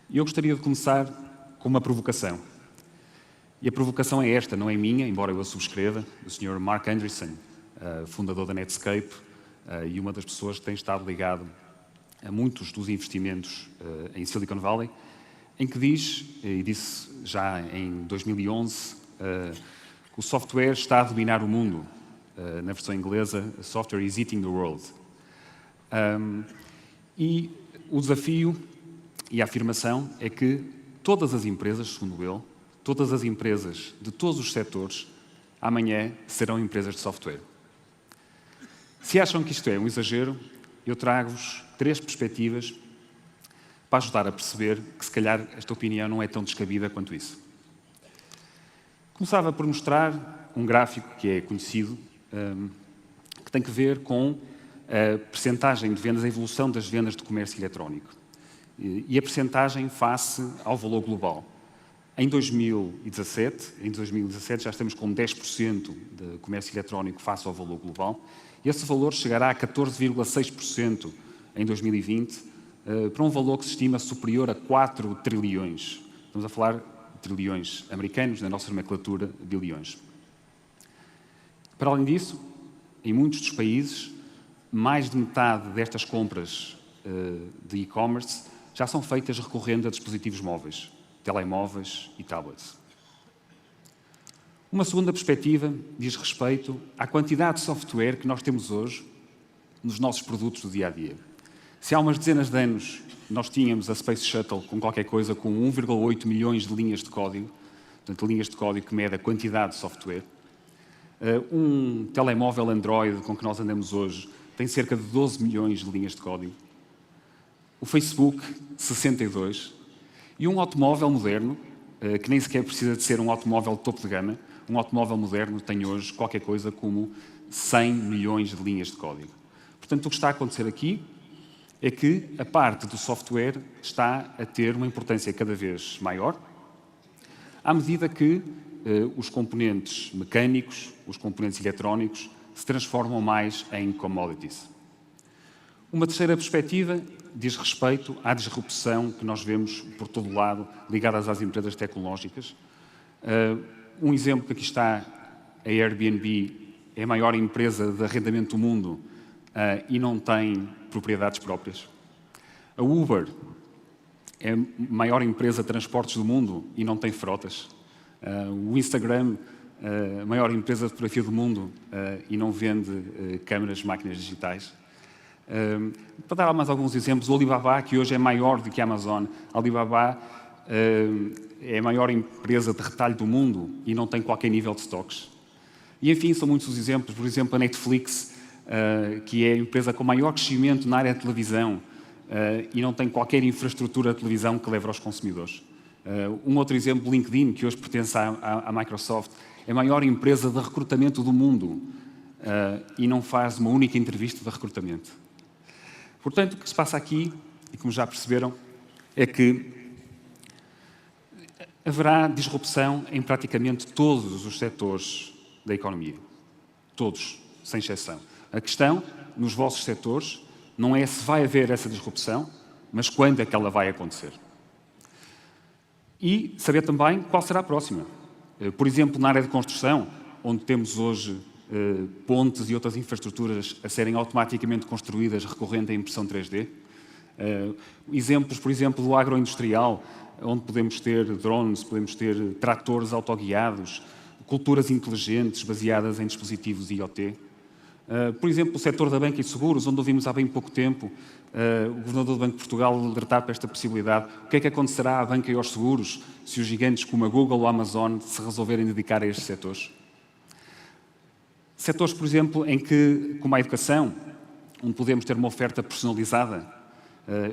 E eu gostaria de começar com uma provocação. E a provocação é esta, não é minha, embora eu a subscreva, do Sr. Mark Andreessen, fundador da Netscape, e uma das pessoas que tem estado ligado a muitos dos investimentos em Silicon Valley, em que diz, e disse já em 2011, que o software está a dominar o mundo. Na versão inglesa, software is eating the world. E o desafio e a afirmação é que todas as empresas, segundo ele, todas as empresas de todos os setores, amanhã serão empresas de software. Se acham que isto é um exagero, eu trago-vos 3 perspectivas para ajudar a perceber que, se calhar, esta opinião não é tão descabida quanto isso. Começava por mostrar um gráfico que é conhecido, que tem que ver com a percentagem de vendas, a evolução das vendas de comércio eletrónico e a percentagem face ao valor global. Em 2017 já estamos com 10% de comércio eletrónico face ao valor global e esse valor chegará a 14,6% em 2020, para um valor que se estima superior a 4 trilhões. Estamos a falar de trilhões americanos, na nossa nomenclatura, bilhões. Para além disso, em muitos dos países, mais de metade destas compras de e-commerce já são feitas recorrendo a dispositivos móveis, telemóveis e tablets. Uma segunda perspectiva diz respeito à quantidade de software que nós temos hoje nos nossos produtos do dia-a-dia. Se há umas dezenas de anos nós tínhamos a Space Shuttle com qualquer coisa com 1,8 milhões de linhas de código, portanto, linhas de código que mede a quantidade de software, um telemóvel Android com que nós andamos hoje tem cerca de 12 milhões de linhas de código, o Facebook, 62, e um automóvel moderno, que nem sequer precisa de ser um automóvel de topo de gama, um automóvel moderno tem hoje qualquer coisa como 100 milhões de linhas de código. Portanto, o que está a acontecer aqui é que a parte do software está a ter uma importância cada vez maior, à medida que os componentes mecânicos, os componentes eletrónicos, se transformam mais em commodities. Uma terceira perspectiva diz respeito à disrupção que nós vemos por todo o lado, ligadas às empresas tecnológicas. Um exemplo que aqui está, a Airbnb é a maior empresa de arrendamento do mundo e não tem propriedades próprias. A Uber é a maior empresa de transportes do mundo e não tem frotas. O Instagram, a maior empresa de fotografia do mundo e não vende câmaras, máquinas digitais. Para dar mais alguns exemplos, o Alibaba, que hoje é maior do que a Amazon, a Alibaba é a maior empresa de retalho do mundo e não tem qualquer nível de estoques. E, enfim, são muitos os exemplos. Por exemplo, a Netflix, que é a empresa com maior crescimento na área de televisão e não tem qualquer infraestrutura de televisão que leve aos consumidores. Um outro exemplo, LinkedIn, que hoje pertence à Microsoft, é a maior empresa de recrutamento do mundo e não faz uma única entrevista de recrutamento. Portanto, o que se passa aqui, e como já perceberam, é que haverá disrupção em praticamente todos os setores da economia. Todos, sem exceção. A questão, nos vossos setores, não é se vai haver essa disrupção, mas quando é que ela vai acontecer. E saber também qual será a próxima. Por exemplo, na área de construção, onde temos hoje pontes e outras infraestruturas a serem automaticamente construídas recorrendo à impressão 3D. Exemplos, por exemplo, do agroindustrial, onde podemos ter drones, podemos ter tratores autoguiados, culturas inteligentes baseadas em dispositivos IoT. Por exemplo, o setor da banca e seguros, onde ouvimos há bem pouco tempo o Governador do Banco de Portugal alertar para esta possibilidade. O que é que acontecerá à banca e aos seguros se os gigantes como a Google ou a Amazon se resolverem dedicar a estes setores? Setores, por exemplo, em que, como a educação, onde podemos ter uma oferta personalizada,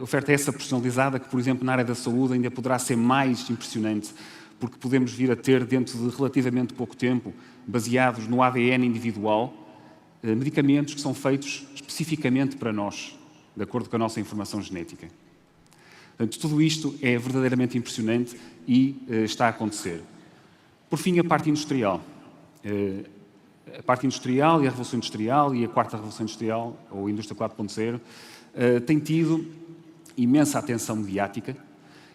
oferta essa personalizada que, por exemplo, na área da saúde ainda poderá ser mais impressionante, porque podemos vir a ter, dentro de relativamente pouco tempo, baseados no ADN individual, medicamentos que são feitos especificamente para nós, de acordo com a nossa informação genética. Portanto, tudo isto é verdadeiramente impressionante e está a acontecer. Por fim, a parte industrial. A parte industrial e a Revolução Industrial e a Quarta Revolução Industrial, ou Indústria 4.0, tem tido imensa atenção mediática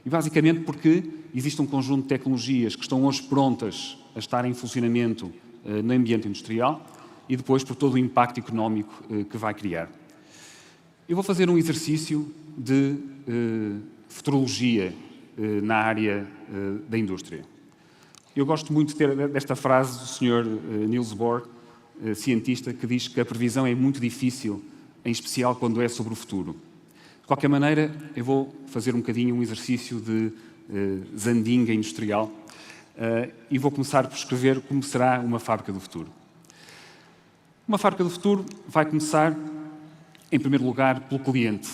E basicamente porque existe um conjunto de tecnologias que estão hoje prontas a estar em funcionamento no ambiente industrial e depois por todo o impacto económico que vai criar. Eu vou fazer um exercício de futurologia na área da indústria. Eu gosto muito desta frase do Sr. Niels Bohr, cientista, que diz que a previsão é muito difícil, em especial quando é sobre o futuro. De qualquer maneira, eu vou fazer um bocadinho um exercício de zandinga industrial e vou começar por escrever como será uma fábrica do futuro. Uma fábrica do futuro vai começar, em primeiro lugar, pelo cliente.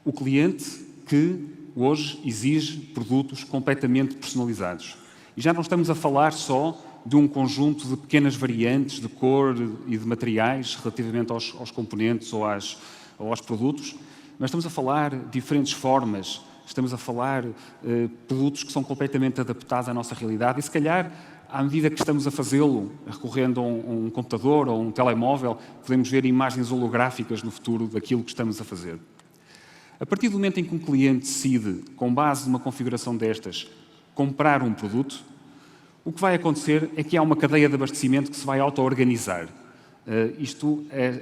O cliente que hoje exige produtos completamente personalizados. E já não estamos a falar só de um conjunto de pequenas variantes de cor e de materiais relativamente aos componentes ou aos produtos, mas estamos a falar de diferentes formas, estamos a falar de produtos que são completamente adaptados à nossa realidade e, se calhar, à medida que estamos a fazê-lo, recorrendo a um computador ou um telemóvel, podemos ver imagens holográficas no futuro daquilo que estamos a fazer. A partir do momento em que um cliente decide, com base numa configuração destas, comprar um produto, o que vai acontecer é que há uma cadeia de abastecimento que se vai auto-organizar.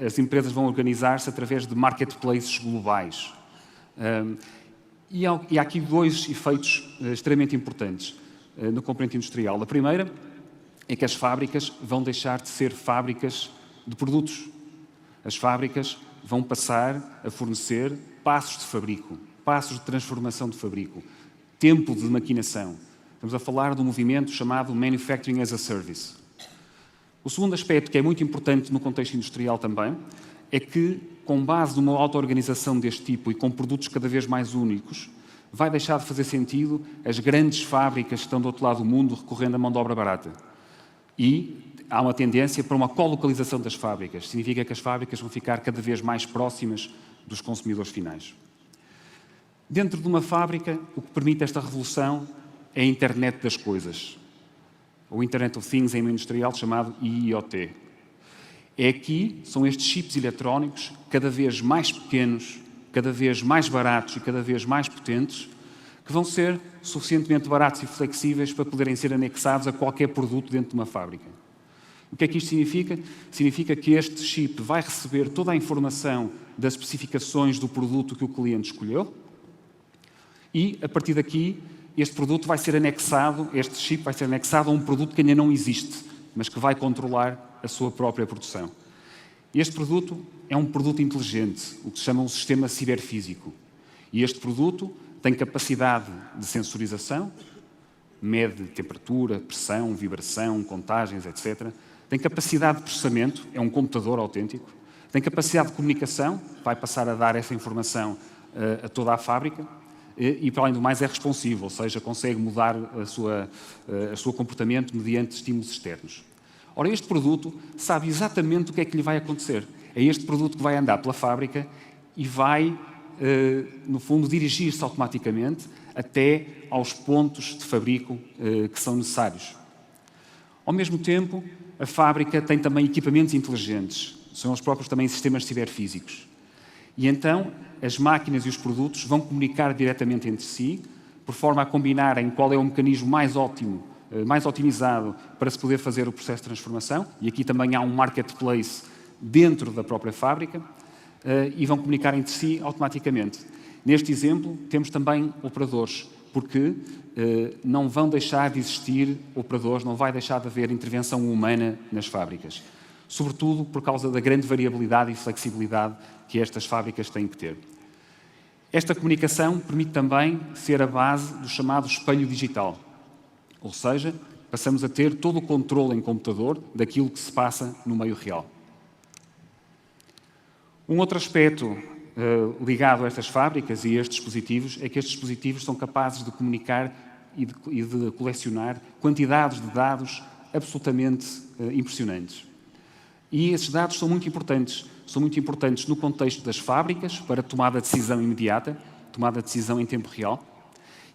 As empresas vão organizar-se através de marketplaces globais. E há aqui dois efeitos extremamente importantes no componente industrial. A primeira é que as fábricas vão deixar de ser fábricas de produtos. As fábricas vão passar a fornecer passos de fabrico, passos de transformação de fabrico, tempo de maquinação. Estamos a falar de um movimento chamado Manufacturing as a Service. O segundo aspecto, que é muito importante no contexto industrial também, é que, com base numa auto-organização deste tipo e com produtos cada vez mais únicos, vai deixar de fazer sentido as grandes fábricas que estão do outro lado do mundo recorrendo à mão de obra barata. E há uma tendência para uma colocalização das fábricas. Significa que as fábricas vão ficar cada vez mais próximas dos consumidores finais. Dentro de uma fábrica, o que permite esta revolução é a Internet das Coisas, ou Internet of Things em meio industrial, chamado IoT. São estes chips eletrónicos cada vez mais pequenos, cada vez mais baratos e cada vez mais potentes, que vão ser suficientemente baratos e flexíveis para poderem ser anexados a qualquer produto dentro de uma fábrica. O que é que isto significa? Significa que este chip vai receber toda a informação das especificações do produto que o cliente escolheu e, a partir daqui, este produto vai ser anexado, este chip vai ser anexado a um produto que ainda não existe, mas que vai controlar a sua própria produção. Este produto é um produto inteligente, o que se chama um sistema ciberfísico. E este produto tem capacidade de sensorização, mede temperatura, pressão, vibração, contagens, etc. Tem capacidade de processamento, é um computador autêntico. Tem capacidade de comunicação, vai passar a dar essa informação a toda a fábrica. E, para além do mais, é responsivo, ou seja, consegue mudar o seu comportamento mediante estímulos externos. Ora, este produto sabe exatamente o que é que lhe vai acontecer. É este produto que vai andar pela fábrica e vai, no fundo, dirigir-se automaticamente até aos pontos de fabrico que são necessários. Ao mesmo tempo, a fábrica tem também equipamentos inteligentes. São os próprios também sistemas ciberfísicos. E então, as máquinas e os produtos vão comunicar diretamente entre si, por forma a combinarem qual é o mecanismo mais ótimo, mais otimizado para se poder fazer o processo de transformação. E aqui também há um marketplace dentro da própria fábrica e vão comunicar entre si automaticamente. Neste exemplo, temos também operadores, porque não vão deixar de existir operadores, não vai deixar de haver intervenção humana nas fábricas. Sobretudo por causa da grande variabilidade e flexibilidade que estas fábricas têm que ter. Esta comunicação permite também ser a base do chamado espelho digital. Ou seja, passamos a ter todo o controle em computador daquilo que se passa no meio real. Um outro aspecto ligado a estas fábricas e a estes dispositivos é que estes dispositivos são capazes de comunicar e de colecionar quantidades de dados absolutamente impressionantes. E esses dados são muito importantes no contexto das fábricas, para tomada de decisão imediata, tomada de decisão em tempo real,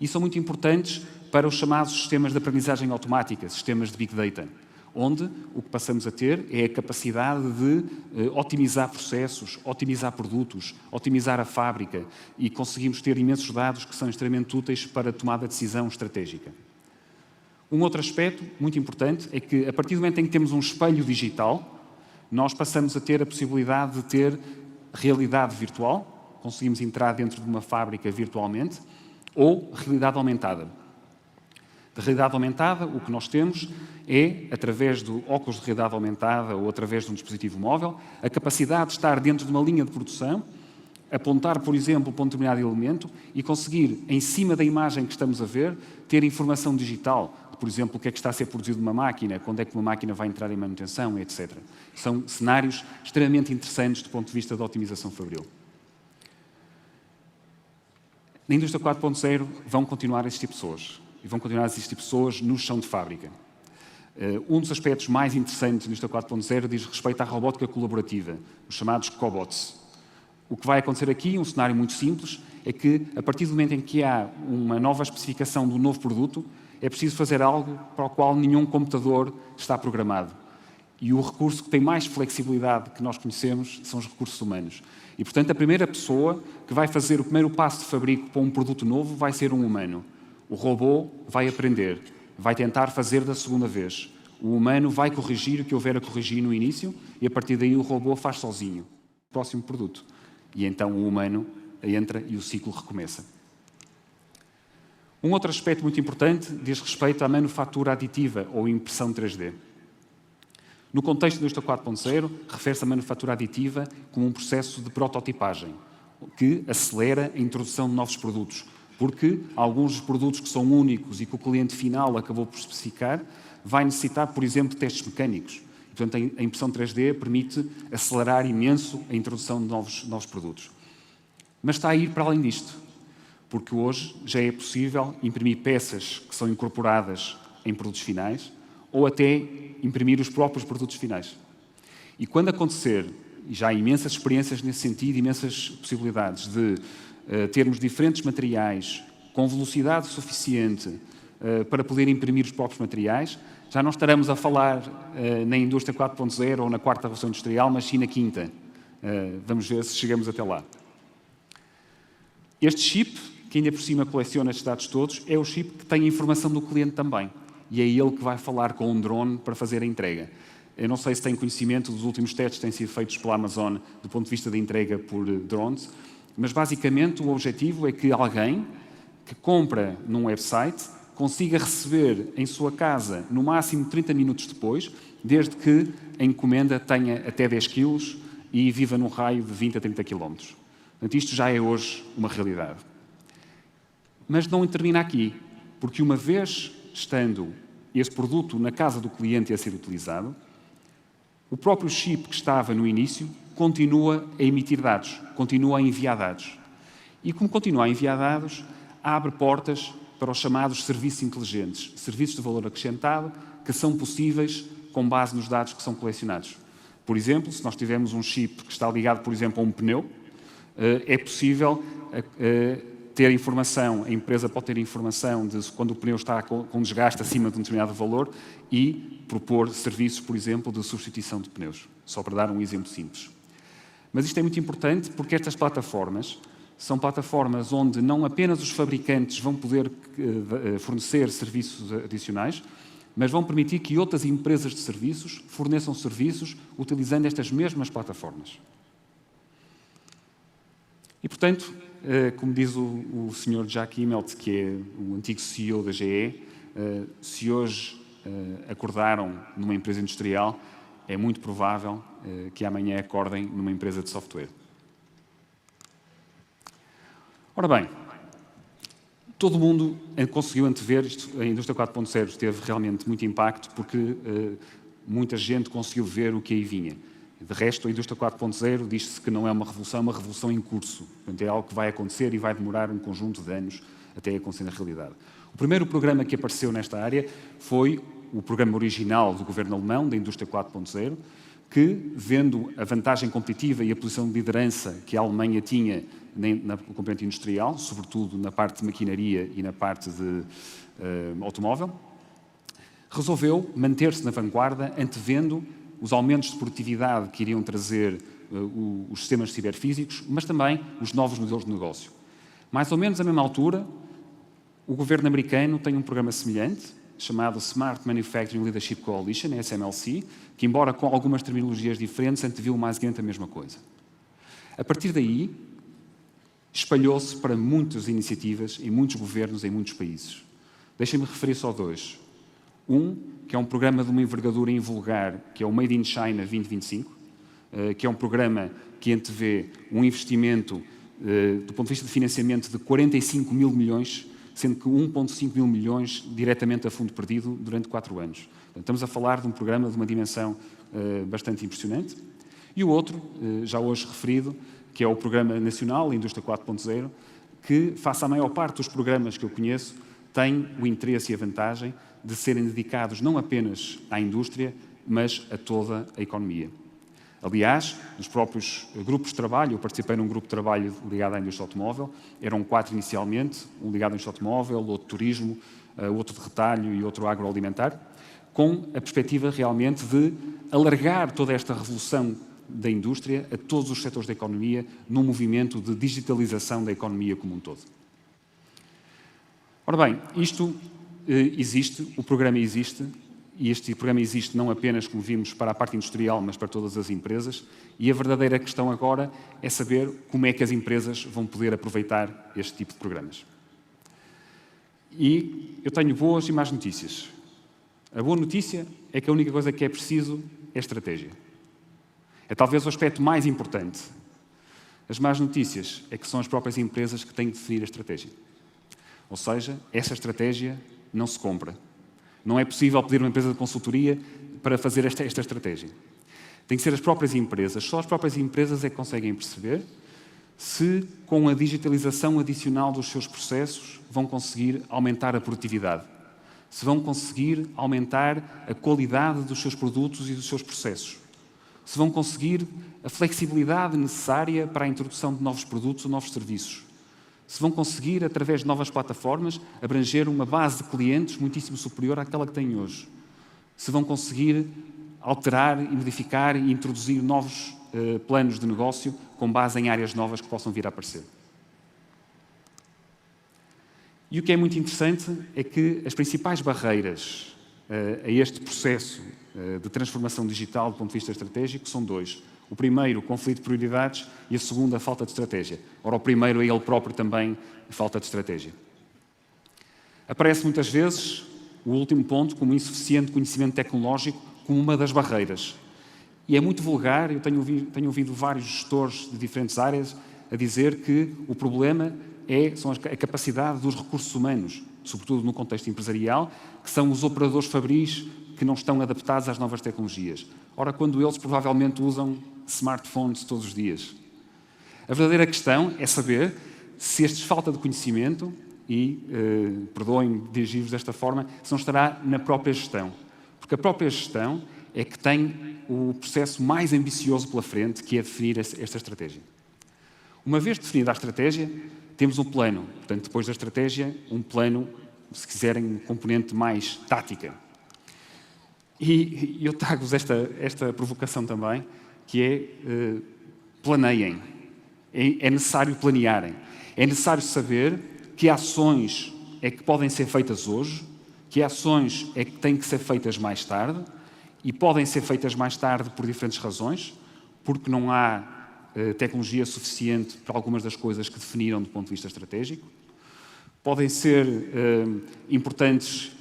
e são muito importantes para os chamados sistemas de aprendizagem automática, sistemas de Big Data, onde o que passamos a ter é a capacidade de otimizar processos, otimizar produtos, otimizar a fábrica e conseguimos ter imensos dados que são extremamente úteis para a tomada de decisão estratégica. Um outro aspecto muito importante é que, a partir do momento em que temos um espelho digital, nós passamos a ter a possibilidade de ter realidade virtual, conseguimos entrar dentro de uma fábrica virtualmente, ou realidade aumentada. De realidade aumentada, o que nós temos é, através do óculos de realidade aumentada ou através de um dispositivo móvel, a capacidade de estar dentro de uma linha de produção, apontar, por exemplo, para um determinado elemento e conseguir, em cima da imagem que estamos a ver, ter informação digital. Por exemplo, o que é que está a ser produzido numa máquina, quando é que uma máquina vai entrar em manutenção, etc. São cenários extremamente interessantes do ponto de vista da otimização fabril. Na indústria 4.0 vão continuar a existir pessoas. E vão continuar a existir pessoas no chão de fábrica. Um dos aspectos mais interessantes da indústria 4.0 diz respeito à robótica colaborativa, os chamados cobots. O que vai acontecer aqui, um cenário muito simples, é que, a partir do momento em que há uma nova especificação do novo produto, é preciso fazer algo para o qual nenhum computador está programado. E o recurso que tem mais flexibilidade que nós conhecemos são os recursos humanos. E, portanto, a primeira pessoa que vai fazer o primeiro passo de fabrico para um produto novo vai ser um humano. O robô vai aprender, vai tentar fazer da segunda vez. O humano vai corrigir o que houver a corrigir no início e, a partir daí, o robô faz sozinho o próximo produto. E então o humano entra e o ciclo recomeça. Um outro aspecto muito importante diz respeito à manufatura aditiva ou impressão 3D. No contexto da indústria 4.0, refere-se à manufatura aditiva como um processo de prototipagem que acelera a introdução de novos produtos, porque alguns dos produtos que são únicos e que o cliente final acabou por especificar vai necessitar, por exemplo, de testes mecânicos. Portanto, a impressão 3D permite acelerar imenso a introdução de novos produtos. Mas está a ir para além disto, porque hoje já é possível imprimir peças que são incorporadas em produtos finais ou até imprimir os próprios produtos finais. E quando acontecer, e já há imensas experiências nesse sentido, imensas possibilidades de termos diferentes materiais com velocidade suficiente para poder imprimir os próprios materiais, já não estaremos a falar na indústria 4.0 ou na quarta revolução industrial, mas sim na quinta. Vamos ver se chegamos até lá. Este chip, que ainda por cima coleciona estes dados todos, é o chip que tem a informação do cliente também. E é ele que vai falar com um drone para fazer a entrega. Eu não sei se tem conhecimento dos últimos testes que têm sido feitos pela Amazon do ponto de vista da entrega por drones, mas basicamente o objetivo é que alguém que compra num website consiga receber em sua casa no máximo 30 minutos depois, desde que a encomenda tenha até 10 kg e viva num raio de 20 a 30 km. Portanto, isto já é hoje uma realidade. Mas não termina aqui, porque uma vez estando esse produto na casa do cliente a ser utilizado, o próprio chip que estava no início continua a emitir dados, continua a enviar dados. E como continua a enviar dados, abre portas para os chamados serviços inteligentes, serviços de valor acrescentado, que são possíveis com base nos dados que são colecionados. Por exemplo, se nós tivermos um chip que está ligado, por exemplo, a um pneu, é possível ter informação, a empresa pode ter informação de quando o pneu está com desgaste acima de um determinado valor e propor serviços, por exemplo, de substituição de pneus. Só para dar um exemplo simples. Mas isto é muito importante porque estas plataformas são plataformas onde não apenas os fabricantes vão poder fornecer serviços adicionais, mas vão permitir que outras empresas de serviços forneçam serviços utilizando estas mesmas plataformas. E, portanto, como diz o Sr. Jack Immelt, que é o antigo CEO da GE, se hoje acordaram numa empresa industrial, é muito provável que amanhã acordem numa empresa de software. Ora bem, todo mundo conseguiu antever isto. A indústria 4.0 teve realmente muito impacto porque muita gente conseguiu ver o que aí vinha. De resto, a indústria 4.0 diz-se que não é uma revolução em curso. Portanto, é algo que vai acontecer e vai demorar um conjunto de anos até acontecer na realidade. O primeiro programa que apareceu nesta área foi o programa original do governo alemão, da indústria 4.0, que, vendo a vantagem competitiva e a posição de liderança que a Alemanha tinha na componente industrial, sobretudo na parte de maquinaria e na parte de automóvel, resolveu manter-se na vanguarda, antevendo os aumentos de produtividade que iriam trazer os sistemas ciberfísicos, mas também os novos modelos de negócio. Mais ou menos à mesma altura, o governo americano tem um programa semelhante, chamado Smart Manufacturing Leadership Coalition, SMLC, que, embora com algumas terminologias diferentes, anteviu basicamente a mesma coisa. A partir daí, espalhou-se para muitas iniciativas em muitos governos, em muitos países. Deixem-me referir só dois. Um, que é um programa de uma envergadura invulgar, que é o Made in China 2025, que é um programa que antevê um investimento, do ponto de vista de financiamento, de 45 mil milhões, sendo que 1,5 mil milhões diretamente a fundo perdido durante 4 anos. Portanto, estamos a falar de um programa de uma dimensão bastante impressionante. E o outro, já hoje referido, que é o Programa Nacional Indústria 4.0, que, face à maior parte dos programas que eu conheço, tem o interesse e a vantagem de serem dedicados não apenas à indústria, mas a toda a economia. Aliás, nos próprios grupos de trabalho, eu participei num grupo de trabalho ligado à indústria automóvel, eram 4 inicialmente, um ligado à indústria automóvel, outro turismo, outro de retalho e outro agroalimentar, com a perspectiva realmente de alargar toda esta revolução da indústria a todos os setores da economia num movimento de digitalização da economia como um todo. Ora bem, isto existe, o programa existe, e este programa existe não apenas, como vimos, para a parte industrial, mas para todas as empresas, e a verdadeira questão agora é saber como é que as empresas vão poder aproveitar este tipo de programas. E eu tenho boas e más notícias. A boa notícia é que a única coisa que é preciso é estratégia. É talvez o aspecto mais importante. As más notícias é que são as próprias empresas que têm de definir a estratégia. Ou seja, essa estratégia não se compra. Não é possível pedir uma empresa de consultoria para fazer esta estratégia. Tem que ser as próprias empresas. Só as próprias empresas é que conseguem perceber se, com a digitalização adicional dos seus processos, vão conseguir aumentar a produtividade, se vão conseguir aumentar a qualidade dos seus produtos e dos seus processos, se vão conseguir a flexibilidade necessária para a introdução de novos produtos ou novos serviços, se vão conseguir, através de novas plataformas, abranger uma base de clientes muitíssimo superior àquela que têm hoje, se vão conseguir alterar e modificar e introduzir novos planos de negócio com base em áreas novas que possam vir a aparecer. E o que é muito interessante é que as principais barreiras a este processo de transformação digital do ponto de vista estratégico são 2. O primeiro, o conflito de prioridades, e a segunda, a falta de estratégia. Ora, o primeiro é ele próprio também a falta de estratégia. Aparece muitas vezes o último ponto como insuficiente conhecimento tecnológico como uma das barreiras. E é muito vulgar, eu tenho ouvido vários gestores de diferentes áreas a dizer que o problema são a capacidade dos recursos humanos, sobretudo no contexto empresarial, que são os operadores fabris que não estão adaptados às novas tecnologias. Ora, quando eles provavelmente usam smartphones todos os dias. A verdadeira questão é saber se esta falta de conhecimento, e perdoem-me dirigir-vos desta forma, se não estará na própria gestão. Porque a própria gestão é que tem o processo mais ambicioso pela frente, que é definir esta estratégia. Uma vez definida a estratégia, temos um plano. Portanto, depois da estratégia, um plano, se quiserem, um componente mais tática. E eu trago-vos esta provocação também, que é planeiem. É necessário planearem. É necessário saber que ações é que podem ser feitas hoje, que ações é que têm que ser feitas mais tarde, e podem ser feitas mais tarde por diferentes razões, porque não há tecnologia suficiente para algumas das coisas que definiram do ponto de vista estratégico. Podem ser importantes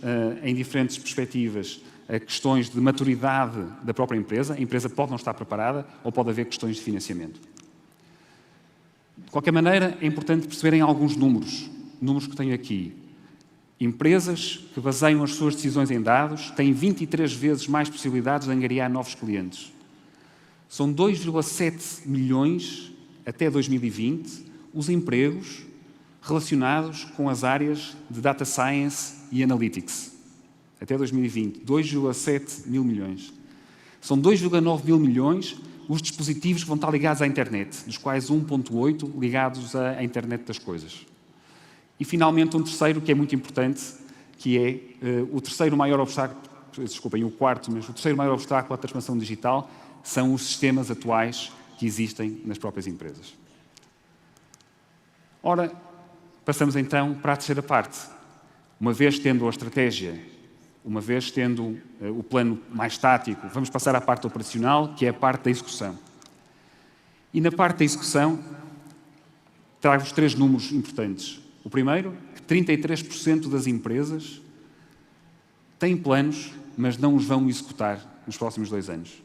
em diferentes perspectivas questões de maturidade da própria empresa. A empresa pode não estar preparada ou pode haver questões de financiamento. De qualquer maneira, é importante perceberem alguns números que tenho aqui. Empresas que baseiam as suas decisões em dados têm 23 vezes mais possibilidades de angariar novos clientes. São 2,7 milhões, até 2020, os empregos relacionados com as áreas de Data Science e Analytics. Até 2020, 2,7 mil milhões. São 2,9 mil milhões os dispositivos que vão estar ligados à internet, dos quais 1,8 ligados à internet das coisas. E, finalmente, um terceiro que é muito importante, que é o terceiro maior obstáculo desculpem, o quarto, mas o terceiro maior obstáculo à transformação digital são os sistemas atuais que existem nas próprias empresas. Ora, passamos então para a terceira parte. Uma vez tendo a estratégia, uma vez tendo o plano mais tático, vamos passar à parte operacional, que é a parte da execução. E na parte da execução, trago-vos 3 números importantes. O primeiro, que 33% das empresas têm planos, mas não os vão executar nos próximos 2 anos.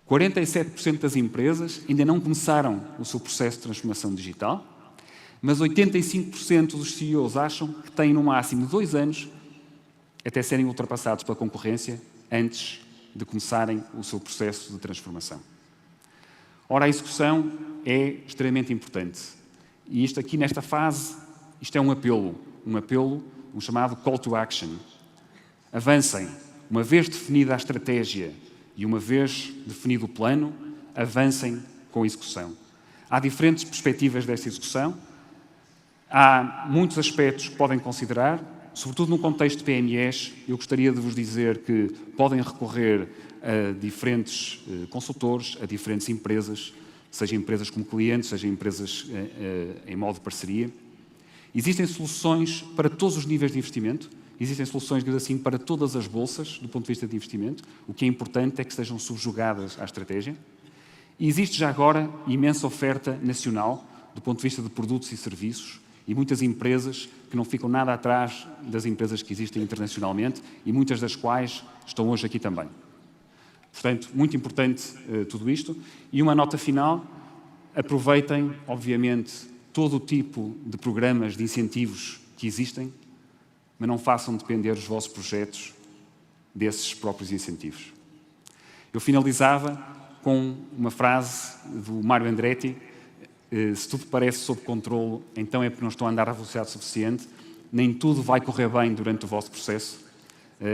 47% das empresas ainda não começaram o seu processo de transformação digital, mas 85% dos CEOs acham que têm no máximo 2 anos até serem ultrapassados pela concorrência antes de começarem o seu processo de transformação. Ora, a execução é extremamente importante. E isto aqui, nesta fase, isto é um apelo, um chamado call to action. Avancem. Uma vez definida a estratégia e uma vez definido o plano, avancem com a execução. Há diferentes perspectivas desta execução. Há muitos aspectos que podem considerar, sobretudo no contexto de PMEs. Eu gostaria de vos dizer que podem recorrer a diferentes consultores, a diferentes empresas, seja empresas como clientes, seja empresas em modo de parceria. Existem soluções para todos os níveis de investimento, existem soluções, digamos assim, para todas as bolsas, do ponto de vista de investimento. O que é importante é que estejam subjugadas à estratégia. E existe já agora imensa oferta nacional, do ponto de vista de produtos e serviços, e muitas empresas que não ficam nada atrás das empresas que existem internacionalmente e muitas das quais estão hoje aqui também. Portanto, muito importante tudo isto. E uma nota final, aproveitem, obviamente, todo o tipo de programas de incentivos que existem, mas não façam depender os vossos projetos desses próprios incentivos. Eu finalizava com uma frase do Mário Andretti: se tudo parece sob controle, então é porque não estão a andar à velocidade suficiente. Nem tudo vai correr bem durante o vosso processo,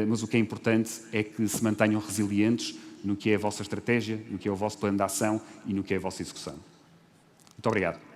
mas o que é importante é que se mantenham resilientes no que é a vossa estratégia, no que é o vosso plano de ação e no que é a vossa execução. Muito obrigado.